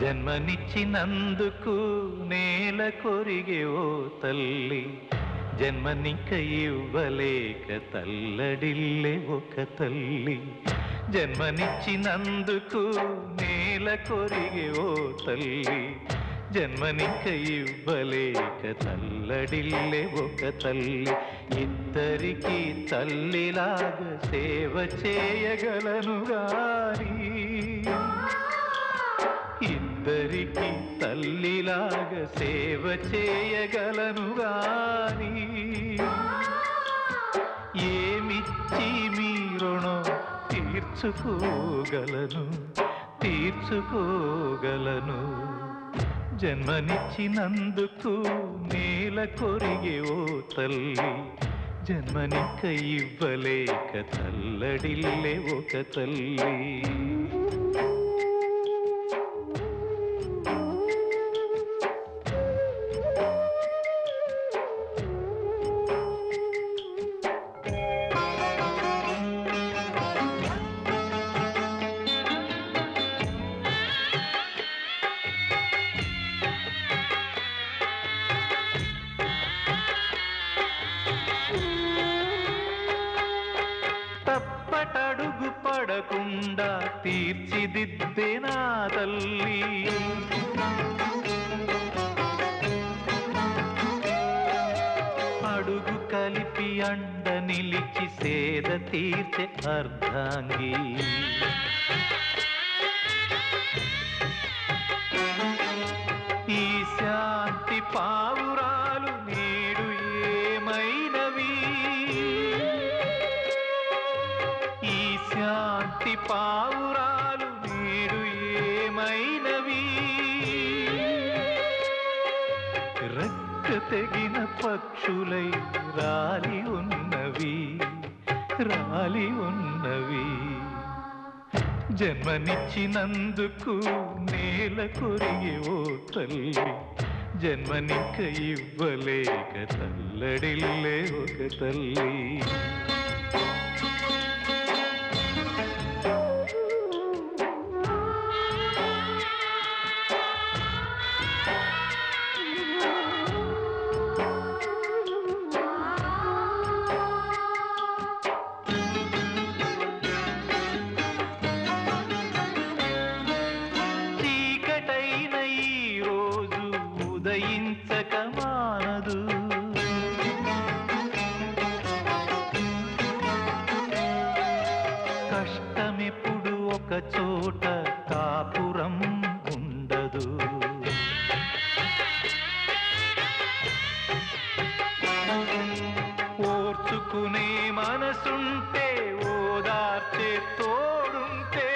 జన్మనిచ్చినందుకు నేల కొరిగే ఓ తల్లి, జన్మనిక ఇవ్వలేక తల్లడిల్లే ఒక తల్లి. జన్మనిచ్చినందుకు నేల కొరిగే ఓ తల్లి, జన్మనిక ఇవ్వలేక తల్లడిల్లే ఒక తల్లి. ఇద్దరికి తల్లిలాగా సేవ చేయగలను గాని, ఇద్దరికి తల్లిలాగా సేవ చేయగలను గాని, ఏమిచ్చి మీ రుణం తీర్చుకోగలను, తీర్చుకోగలను. జన్మనిచ్చినందుకు నేల కొరిగే ఓ తల్లి, జన్మనిక ఇవ్వలేక తల్లడిల్లే ఒక తల్లి. తప్పటడుగు పడకుండా తీర్చిదిద్దే నా తల్లి, అడుగు కలిపి అండ నిలిచి సేద తీర్చే అర్ధాంగి. ఈ శాంతి పావురాలు నేడు ఏమైనవి, ఈ శాంతి పావురాలు నేడు ఏమైనవి. రెక్క తెగిన పక్షులై రాలి ఉన్నవి, రాలి ఉన్నవి. జన్మనిచ్చినందుకు నేల కొరిగే ఓ తల్లి, జన్మనిక ఇవ్వలేక తల్లడిల్లే ఒక తల్లి. ఉదయించక మానదు, కష్టమెప్పుడు ఒక చోట కాపురం ఉండదు. ఓర్చుకునే మనసుంటే ఓదార్చే తోడుంటే,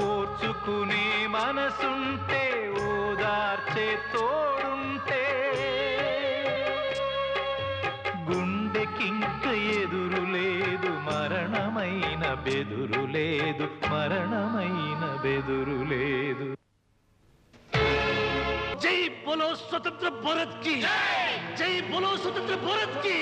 ఓర్చుకునే మనసుంటే ఓదార్చే తోడుంటే, గుండెకింక ఎదురు లేదు మరణమైన బెదురు లేదు, మరణమైన బెదురు లేదు. జై బోలో స్వతంత్ర భారత్ కి జై, జై బోలో స్వతంత్ర భారత్ కి.